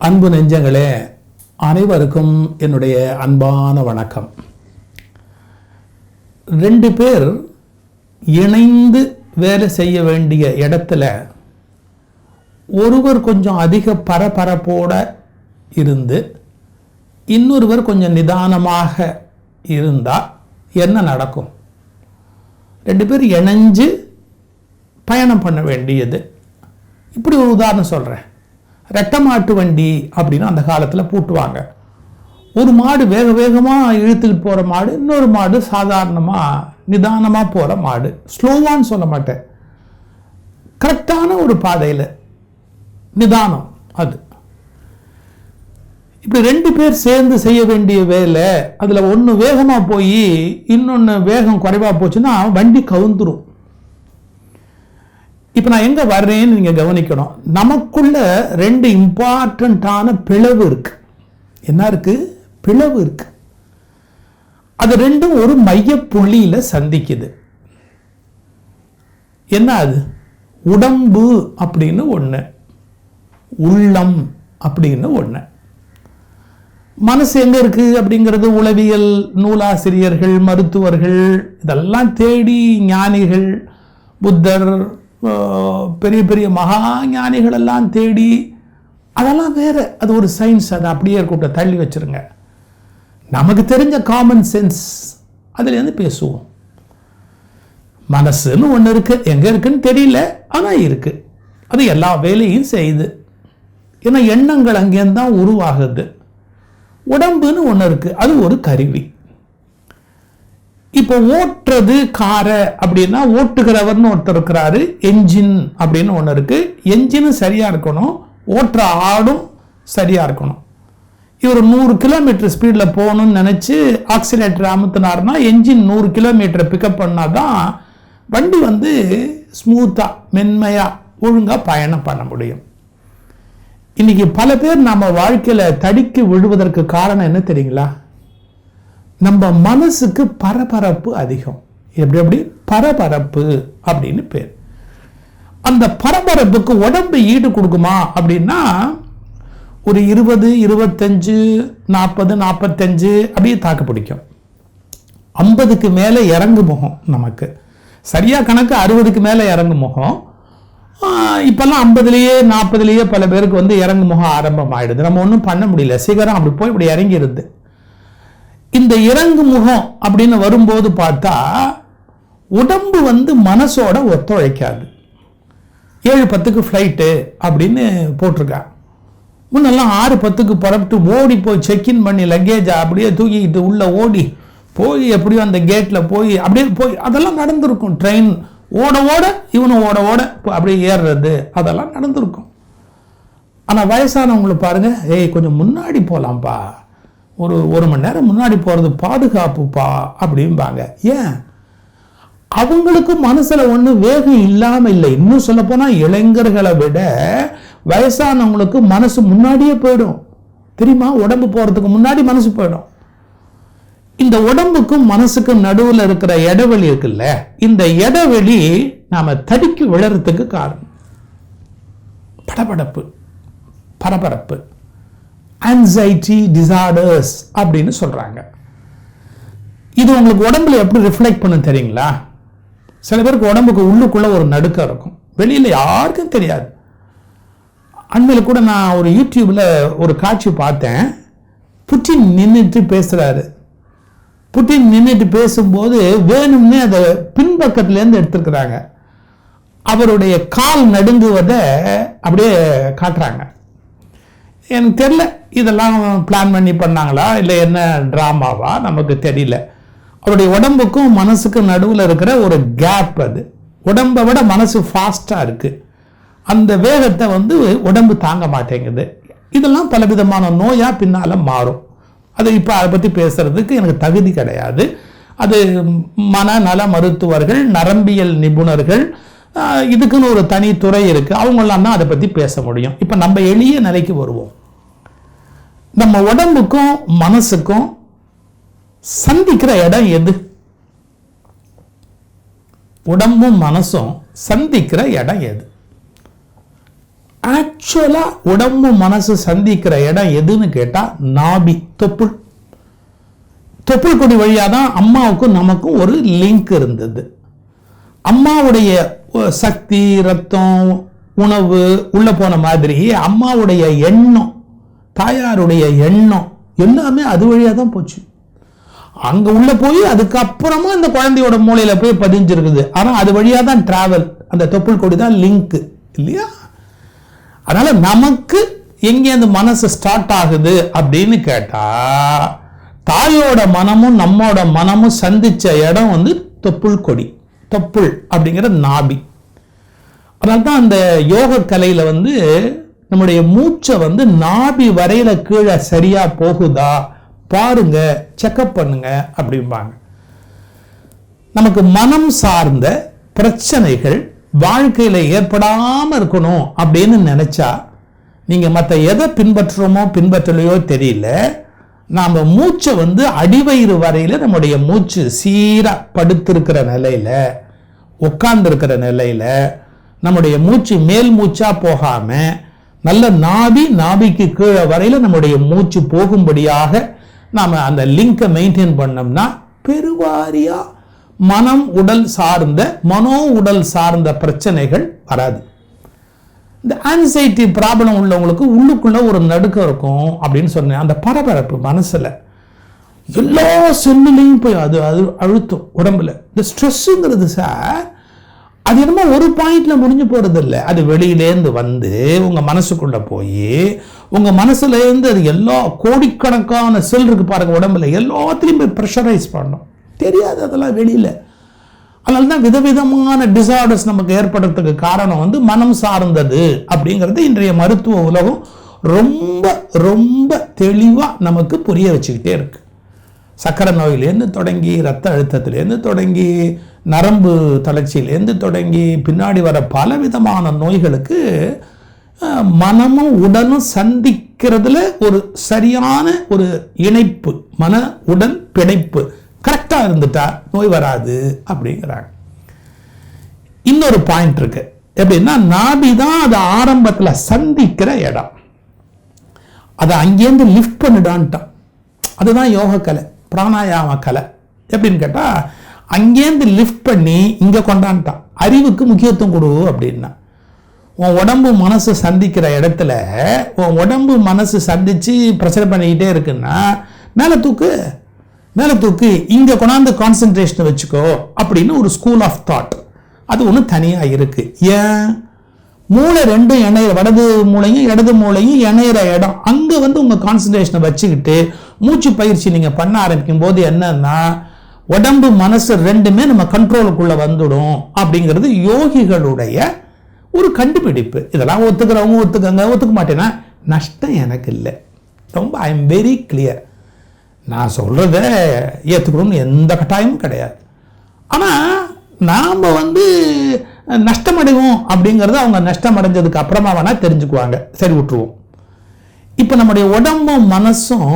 அன்பு நெஞ்சங்களே, அனைவருக்கும் என்னுடைய அன்பான வணக்கம். 2 பேர் இணைந்து வேலை செய்ய வேண்டிய இடத்துல ஒருவர் கொஞ்சம் அதிக பரபரப்போட இருந்து இன்னொருவர் கொஞ்சம் நிதானமாக இருந்தால் என்ன நடக்கும்? 2 பேர் இணைஞ்சு பயணம் பண்ண வேண்டியது. இப்படி ஒரு உதாரணம் சொல்கிறேன். ரெட்டை மாட்டு வண்டி அப்படின்னு அந்த காலத்தில் பூட்டுவாங்க. ஒரு மாடு வேக வேகமாக இழுத்துட்டு போகிற மாடு, இன்னொரு மாடு சாதாரணமாக நிதானமாக போகிற மாடு. ஸ்லோவான்னு சொல்ல மாட்டேன், கரெக்டான ஒரு பாதையில் நிதானம். அது இப்படி 2 பேர் சேர்ந்து செய்ய வேண்டிய வேலை. அதில் ஒன்று வேகமாக போய் இன்னொன்று வேகம் குறைவாக போச்சுன்னா வண்டி கவுந்துரும். இப்போ நான் எங்கே வர்றேன்னு நீங்கள் கவனிக்கணும். நமக்குள்ள 2 இம்பார்ட்டண்ட்டான பிளவு இருக்கு. என்ன இருக்கு? பிளவு இருக்கு. அது 2ம் ஒரு மைய புள்ளியில் சந்திக்குது. என்ன அது? உடம்பு அப்படின்னு ஒன்று, உள்ளம் அப்படின்னு ஒன்று. மனசு எங்கே இருக்குது அப்படிங்கிறது உளவியல் நூலாசிரியர்கள், மருத்துவர்கள் இதெல்லாம் தேடி, ஞானிகள், புத்தர், பெரிய பெரிய மகா ஞானிகள் எல்லாம் தேடி, அதெல்லாம் வேற, அது ஒரு சயின்ஸ். அதை அப்படியே கூட்ட தள்ளி வச்சிருங்க. நமக்கு தெரிஞ்ச காமன் சென்ஸ் அதுலேருந்து பேசுவோம். மனசுன்னு ஒன்று இருக்கு, எங்கே இருக்குன்னு தெரியல, ஆனால் இருக்கு. அது எல்லா வேலையும் செய்யுது. ஏன்னா எண்ணங்கள் அங்கேருந்து தான் உருவாகுது. உடம்புன்னு ஒன்று இருக்கு, அது ஒரு கருவி. இப்போ ஓட்டுறது காரை அப்படின்னா ஓட்டுகிறவர்னு ஒருத்தர் இருக்கிறாரு, என்ஜின் அப்படின்னு ஒன்று இருக்கு. என்ஜினும் சரியா இருக்கணும், ஓட்டுற ஆடும் சரியா இருக்கணும். இவர் 100 கிலோமீட்டர் ஸ்பீடில் போகணும்னு நினைச்சு ஆக்சிலேட்டர் அமுத்தினார்னா என்ஜின் 100 கிலோமீட்டர் பிக்கப் பண்ணாதான் வண்டி ஸ்மூத்தா மென்மையா ஒழுங்கா பயணம் பண்ண முடியும். இன்னைக்கு பல பேர் நம்ம வாழ்க்கையில தடிக்கு விழுவதற்கு காரணம் என்ன தெரியுங்களா? நம்ம மனசுக்கு பரபரப்பு அதிகம். எப்படி பரபரப்பு அப்படின்னு பேர். அந்த பரபரப்புக்கு உடம்பு ஈடு கொடுக்குமா அப்படின்னா ஒரு 20, 25, 40, 45 அப்படியே தாக்கு பிடிக்கும். 50க்கு மேலே இறங்கு முகம். நமக்கு சரியா கணக்கு 60க்கு மேலே இறங்கு முகம். இப்பெல்லாம் 50லேயே 40லேயே பல பேருக்கு இறங்கு முகம் ஆரம்பம் ஆயிடுது. நம்ம ஒன்றும் பண்ண முடியல, சீக்கிரம் அப்படி போய் இப்படி இறங்கிடுது. இந்த இறங்கு முகம் அப்படின்னு வரும்போது பார்த்தா உடம்பு மனசோட ஒத்துழைக்காது. 7:10க்கு ஃப்ளைட்டு அப்படின்னு போட்டிருக்கா. முன்னெல்லாம் 6:10க்கு புறப்பட்டு ஓடி போய் செக்இன் பண்ணி லக்கேஜை அப்படியே தூக்கிக்கிட்டு உள்ள ஓடி போய் எப்படியோ அந்த கேட்டில் போய் அப்படியே போய் அதெல்லாம் நடந்திருக்கும். ட்ரெயின் ஓட ஓட இவனும் ஓட ஓட அப்படியே ஏறுறது அதெல்லாம் நடந்திருக்கும். ஆனால் வயசானவங்களை பாருங்க, ஏய் கொஞ்சம் முன்னாடி போகலாம்ப்பா, ஒரு மணி நேரம் முன்னாடி போகிறது பாதுகாப்புப்பா அப்படிம்பாங்க. ஏன்? அவங்களுக்கு மனசுல ஒன்றும் வேகம் இல்லாமல் இல்லை. இன்னும் சொல்ல போனால் இளைஞர்களை விட வயசானவங்களுக்கு மனசு முன்னாடியே போயிடும். தெரியுமா? உடம்பு போகிறதுக்கு முன்னாடி மனசு போயிடும். இந்த உடம்புக்கும் மனசுக்கும் நடுவில் இருக்கிற இடைவெளி இருக்குல்ல, இந்த இடைவெளி நாம தடிக்கு விழறதுக்கு காரணம் படபடப்பு, பரபரப்பு, ஆன்சைட்டி டிசார்டர்ஸ் அப்படின்னு சொல்றாங்க. இது உங்களுக்கு உடம்புல எப்படி ரிஃப்ளெக்ட் பண்ண தெரியுங்களா? சில பேருக்கு உடம்புக்கு உள்ளுக்குள்ள ஒரு நடுக்கம் இருக்கும், வெளியில யாருக்கும் தெரியாது. அண்மையில் கூட நான் ஒரு யூடியூப்ல ஒரு காட்சி பார்த்தேன். புட்டின் நின்றுட்டு பேசுறாரு. புட்டின் நின்றுட்டு பேசும்போது வேணும்னே அதை பின்பக்கத்துல இருந்து எடுத்துருக்கிறாங்க. அவருடைய கால் நடுங்குவதை அப்படியே காட்டுறாங்க. எனக்கு தெரியல, இதெல்லாம் பிளான் பண்ணி பண்ணாங்களா இல்லை என்ன ட்ராமாவா நமக்கு தெரியல. அவருடைய உடம்புக்கும் மனசுக்கும் நடுவில் இருக்கிற ஒரு கேப், அது உடம்பை விட மனசு ஃபாஸ்ட்டாக இருக்கு. அந்த வேகத்தை உடம்பு தாங்க மாட்டேங்குது. இதெல்லாம் பலவிதமான நோயா பின்னால மாறும். அது இப்போ அதை பற்றி பேசுறதுக்கு எனக்கு தகுதி கிடையாது. அது மனநல மருத்துவர்கள், நரம்பியல் நிபுணர்கள், இதுக்குன்னு ஒரு தனி துறை இருக்கு, அவங்களாம் தான் அதை பற்றி பேச முடியும். இப்போ நம்ம எளிய நிலைக்கு வருவோம். நம்ம உடம்புக்கும் மனசுக்கும் சந்திக்கிற இடம் எது? உடம்பும் மனசும் சந்திக்கிற இடம் எது? ஆக்சுவலா உடம்பு மனசு சந்திக்கிற இடம் எதுன்னு கேட்டா நாபி, தொப்புள். தொப்புள் கொடி வழியா தான் அம்மாவுக்கும் நமக்கும் ஒரு லிங்க் இருந்தது. அம்மாவுடைய சக்தி, ரத்தம், உணவு உள்ள போன மாதிரி அம்மாவுடைய எண்ணம், தாயாருடைய எண்ணம் எல்லாமே அது வழியா தான் போச்சு. அங்க உள்ள போய் அதுக்கப்புறமா இந்த குழந்தையோட மூளையில போய் பதிஞ்சிருக்குது. ஆனா அது வழியா தான் டிராவல். அந்த தொப்புள் கொடி தான் லிங்க் இல்லையா? அதனால நமக்கு எங்க அந்த மனசு ஸ்டார்ட் ஆகுது அப்படின்னு கேட்டா, தாயோட மனமும் நம்மோட மனமும் சந்திச்ச இடம் வந்து தொப்புள் கொடி, தொப்புள் அப்படிங்கிற நாபி. அதனால்தான் அந்த யோக கலையில வந்து நம்முடைய மூச்சை வந்து நாபி வரையில கீழே சரியா போகுதா பாருங்க, செக்அப் பண்ணுங்க அப்படிம்பாங்க. நமக்கு மனம் சார்ந்த பிரச்சனைகள் வாழ்க்கையில ஏற்படாம இருக்கணும் அப்படின்னு நினைச்சா, நீங்க மற்ற எதை பின்பற்றலையோ தெரியல, நாம மூச்சை வந்து அடிவயிறு வரையில நம்முடைய மூச்சு சீரா படுத்திருக்கிற நிலையில, உட்கார்ந்து இருக்கிற நிலையில, நம்முடைய மூச்சு மேல் மூச்சா போகாம நல்ல நாபிக்கு கீழே வரையில நம்முடைய மூச்சு போகும்படியாக நாம அந்த லிங்கை மெயின்டைன் பண்ணோம்னா பெருவாரியா மனோ உடல் சார்ந்த பிரச்சனைகள் வராது. இந்த ஆன்சைட்டி ப்ராப்ளம் உள்ளவங்களுக்கு உள்ளுக்குள்ள ஒரு நடுக்கம் இருக்கும் அப்படின்னு சொன்னேன். அந்த பரபரப்பு மனசுல எல்லா செல்லுலையும் போய் அது அழுத்தும் உடம்புல. இந்த ஸ்ட்ரெஸ்ஸுங்கிறது சார், அது என்னமோ ஒரு பாயிண்ட்ல முடிஞ்சு போறது இல்லை. அது வெளியிலேருந்து வந்து உங்க மனசுக்குள்ள போய் உங்க மனசுல இருந்து அது எல்லா கோடிக்கணக்கான செல் இருக்கு பாருங்க உடம்புல, எல்லாத்திலையும் போய் ப்ரெஷரைஸ் பண்ணும். தெரியாது அதெல்லாம் வெளியில. அதனால தான் விதவிதமான டிசார்டர்ஸ் நமக்கு ஏற்படுறதுக்கு காரணம் வந்து மனம் சார்ந்தது அப்படிங்கிறது இன்றைய மருத்துவ உலகம் ரொம்ப ரொம்ப தெளிவா நமக்கு புரிய வச்சுக்கிட்டே இருக்கு. சக்கரை நோயிலேருந்து தொடங்கி, ரத்த அழுத்தத்திலேருந்து தொடங்கி, நரம்பு தளர்ச்சியிலேருந்து தொடங்கி, பின்னாடி வர பலவிதமான நோய்களுக்கு மனமும் உடலும் சந்திக்கிறதுல ஒரு சரியான ஒரு இணைப்பு, மன உடல் பிணைப்பு கரெக்டா இருந்துட்டா நோய் வராது அப்படிங்கிறாங்க. இன்னொரு பாயிண்ட் இருக்கு. எப்படின்னா, நாபி தான் அது ஆரம்பத்துல சந்திக்கிற இடம். அதை அங்கேருந்து லிஃப்ட் பண்ணிடான்ட்டான். அதுதான் யோக கலை, பிராணாயாம கலை. எப்படின்னு கேட்டா, அங்கேருந்து லிஃப்ட் பண்ணி இங்க கொண்டான்ட்டான். அறிவுக்கு முக்கியத்துவம் கொடு அப்படின்னா, உன் உடம்பு மனசு சந்திக்கிற இடத்துல உன் உடம்பு மனசு சந்திச்சு பிரச்சனை பண்ணிக்கிட்டே இருக்குன்னா மேலே தூக்கு இங்க கொண்டாந்து கான்சென்ட்ரேஷன் வச்சுக்கோ அப்படின்னு ஒரு ஸ்கூல் ஆஃப் தாட் அது ஒன்று தனியா இருக்கு. ஏன்? மூளை ரெண்டும் இணைய, வடது மூளையும் இடது மூளையும் இணையிற இடம். அங்க வந்து உங்க கான்சென்ட்ரேஷனை வச்சுக்கிட்டு மூச்சு பயிற்சி நீங்க பண்ண ஆரம்பிக்கும் போது என்னன்னா, உடம்பு மனசு ரெண்டுமே நம்ம கண்ட்ரோலுக்குள்ள வந்துடும் அப்படிங்கிறது யோகிகளுடைய ஒரு கண்டுபிடிப்பு. இதெல்லாம் ஒத்துக்கிறவங்க ஒத்துக்கங்க, ஒத்துக்க மாட்டேன்னா நஷ்டம் எனக்கு இல்லை. ரொம்ப ஐ எம் வெரி கிளியர். நான் சொல்றத ஏற்றுக்கணும்னு எந்த கட்டாயமும் கிடையாது. ஆனால் நாம் வந்து நஷ்டமடைவோம் அப்படிங்கிறத அவங்க நஷ்டம் அடைஞ்சதுக்கு அப்புறமா வேணா தெரிஞ்சுக்குவாங்க. சரி, விட்டுருவோம். இப்போ நம்முடைய உடம்பும் மனசும்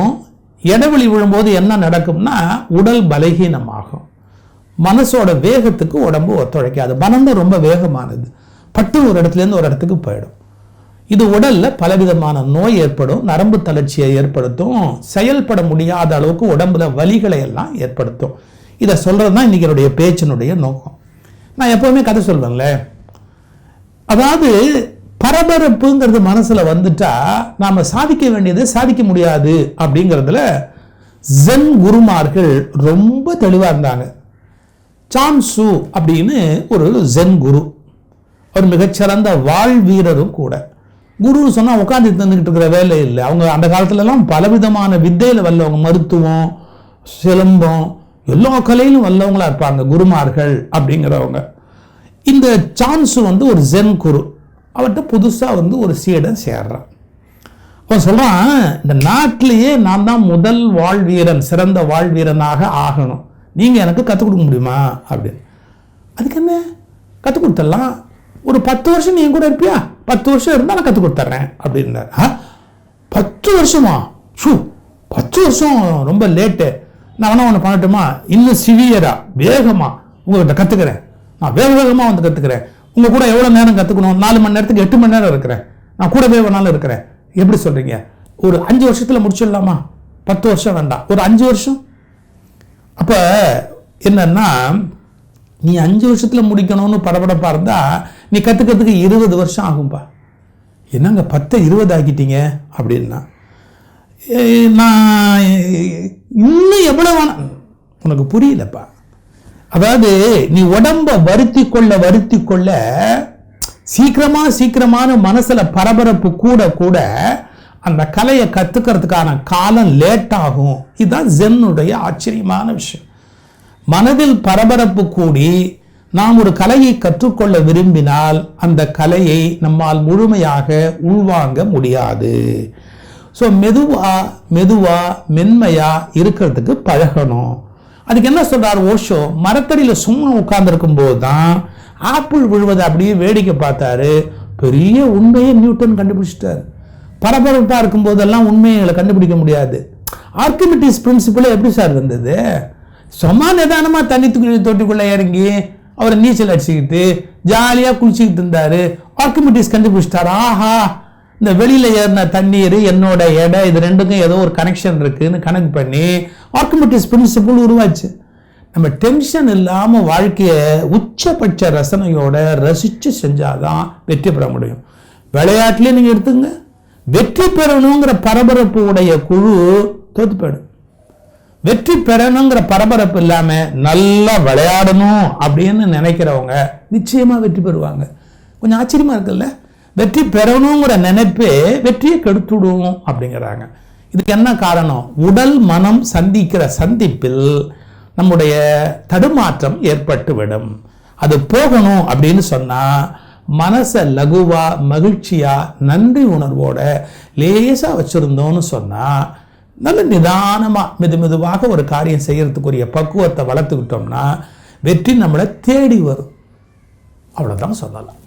இடைவெளி விழும்போது என்ன நடக்கும்னா, உடல் பலகீனமாகும். மனசோட வேகத்துக்கு உடம்பு ஒத்துழைக்காது. மனம் தான் ரொம்ப வேகமானது. பட்டு ஒரு இடத்துலேருந்து ஒரு இடத்துக்கு போயிடும். இது உடல்ல பலவிதமான நோய் ஏற்படும், நரம்பு தளர்ச்சியை ஏற்படுத்தும், செயல்பட முடியாத அளவுக்கு உடம்புல வலிகளை எல்லாம் ஏற்படுத்தும். இதை சொல்றது தான் இன்னைக்கு என்னுடைய பேச்சினுடைய நோக்கம். நான் எப்பவுமே கதை சொல்வேன்ல, அதாவது பரபரப்புங்கிறது மனசுல வந்துட்டா நாம சாதிக்க வேண்டியது சாதிக்க முடியாது அப்படிங்கிறதுல ஜென் குருமார்கள் ரொம்ப தெளிவா இருந்தாங்க. சான்சு அப்படின்னு ஒரு ஜென் குரு, அவர் மிகச்சிறந்த வாழ் வீரரும் கூட. குருன்னு சொன்னா உட்காந்து தந்துக்கிட்டு இருக்கிற வேலை இல்லை. அவங்க அந்த காலத்துல எல்லாம் பலவிதமான வித்தையில வல்லவங்க, மருத்துவம், சிலம்பம், எல்லா கலையிலும் வல்லவங்களா இருப்பாங்க குருமார்கள் அப்படிங்கிறவங்க. இந்த சான்சு வந்து ஒரு ஜென் குரு. அவர்கிட்ட புதுசா வந்து ஒரு சீடன் சேர்றான். அவன் சொல்றான், இந்த நாட்டிலேயே நான் தான் முதல் வாழ்வீரன், சிறந்த வாழ்வீரனாக ஆகணும், நீங்க எனக்கு கற்றுக் கொடுக்க முடியுமா அப்படின்னு. அதுக்கு என்ன, கற்றுக் கொடுத்துடலாம். ஒரு 10 வருஷம் நீ கூட இருப்பியா? 10 வருஷம் இருந்தா நான் கற்றுக் கொடுத்துட்றேன் அப்படின்னாரு. 10 வருஷமா? 10 வருஷம் ரொம்ப லேட்டு. நான் வேணா ஒன்று பண்ணட்டுமா, இன்னும் சிவியரா வேகமா உங்ககிட்ட கற்றுக்கிறேன். நான் வேகமாக வந்து கற்றுக்கிறேன். உங்க கூட எவ்வளோ நேரம் கற்றுக்கணும்? 4 மணி நேரத்துக்கு 8 மணி நேரம் இருக்கிறேன். நான் கூடவே வேணாலும் இருக்கிறேன். எப்படி சொல்றீங்க? ஒரு 5 வருஷத்துல முடிச்சிடலாமா? 10 வருஷம் வேண்டாம், ஒரு 5 வருஷம். அப்ப என்னன்னா, நீ 5 வருஷத்துல முடிக்கணும்னு படபடப்பா இருந்தா நீ கத்துக்கிறதுக்கு 20 வருஷம் ஆகும்பா. என்னங்க 10 20 ஆக்கிட்டீங்க அப்படின்னா, நான் இன்னும் எவ்வளவு வேணாம், உனக்கு புரியலப்பா. அதாவது நீ உடம்ப வருத்தி கொள்ள சீக்கிரமான மனசுல பரபரப்பு கூட கூட அந்த கலையை கத்துக்கிறதுக்கான காலம் லேட் ஆகும். இதுதான் ஜென்னுடைய ஆச்சரியமான விஷயம். மனதில் பரபரப்பு கூடி நாம் ஒரு கலையை கற்றுக்கொள்ள விரும்பினால் அந்த கலையை நம்மால் முழுமையாக உள்வாங்க முடியாது. ஸோ மெதுவா மென்மையா இருக்கிறதுக்கு பழகணும். அதுக்கு என்ன சொல்றார் ஓஷோ? மரத்தடியில் சும்மா உட்கார்ந்துருக்கும் போது தான் ஆப்பிள் விழுவதை அப்படியே வேடிக்கை பார்த்தாரு. பெரிய உண்மையை நியூட்டன் கண்டுபிடிச்சிட்டாரு. பரபரப்பா இருக்கும் போதெல்லாம் உண்மையை கண்டுபிடிக்க முடியாது. ஆர்கிமிடிஸ் பிரின்சிபிள் எப்படி சார் வந்தது? சும்மா நிதானமா தண்ணி தொட்டிக்குள்ள இறங்கி அவர் நீச்சல் அடிச்சுக்கிட்டு ஜாலியா குளிச்சுக்கிட்டு இருந்தாரு. ஆர்கிமிடிஸ் கண்டுபிடிச்சிட்டாரு, ஆஹா இந்த வெளியில ஏறின தண்ணீர் என்னோட எடை இது ரெண்டுக்கும் ஏதோ ஒரு கனெக்ஷன் இருக்குன்னு கணக்கு பண்ணி ஆர்கிமிடிஸ் பிரின்சிபிள் உருவாச்சு. நம்ம டென்ஷன் இல்லாம வாழ்க்கைய உச்சபட்ச ரசனையோட ரசிச்சு செஞ்சாதான் வெற்றி பெற முடியும். விளையாட்டுலயே நீங்க எடுத்துங்க, வெற்றி பெறணுங்கிற பரபரப்பு உடைய குழு தோத்து போயிடும். வெற்றி பெறணுங்கிற பரபரப்பு இல்லாம நல்லா விளையாடணும் அப்படின்னு நினைக்கிறவங்க நிச்சயமா வெற்றி பெறுவாங்க. கொஞ்சம் ஆச்சரியமா இருக்குல்ல? வெற்றி பெறணுங்கிற நினைப்பே வெற்றியை கெடுத்துடும் அப்படிங்கிறாங்க. இதுக்கு என்ன காரணம்? உடல் மனம் சந்திக்கிற சந்திப்பில் நம்முடைய தடுமாற்றம் ஏற்பட்டு விடும். அது போகணும் அப்படின்னு சொன்னா மனசை லகுவா மகிழ்ச்சியா நன்றி உணர்வோட லேசா வச்சிருந்தோம்னு சொன்னா நல்ல நிதானமா மெதுவாக ஒரு காரியம் செய்யறதுக்குரிய பக்குவத்தை வளர்த்துக்கிட்டோம்னா வெற்றி நம்மளை தேடி வரும். அவ்வளவுதான் சொல்லலாம்.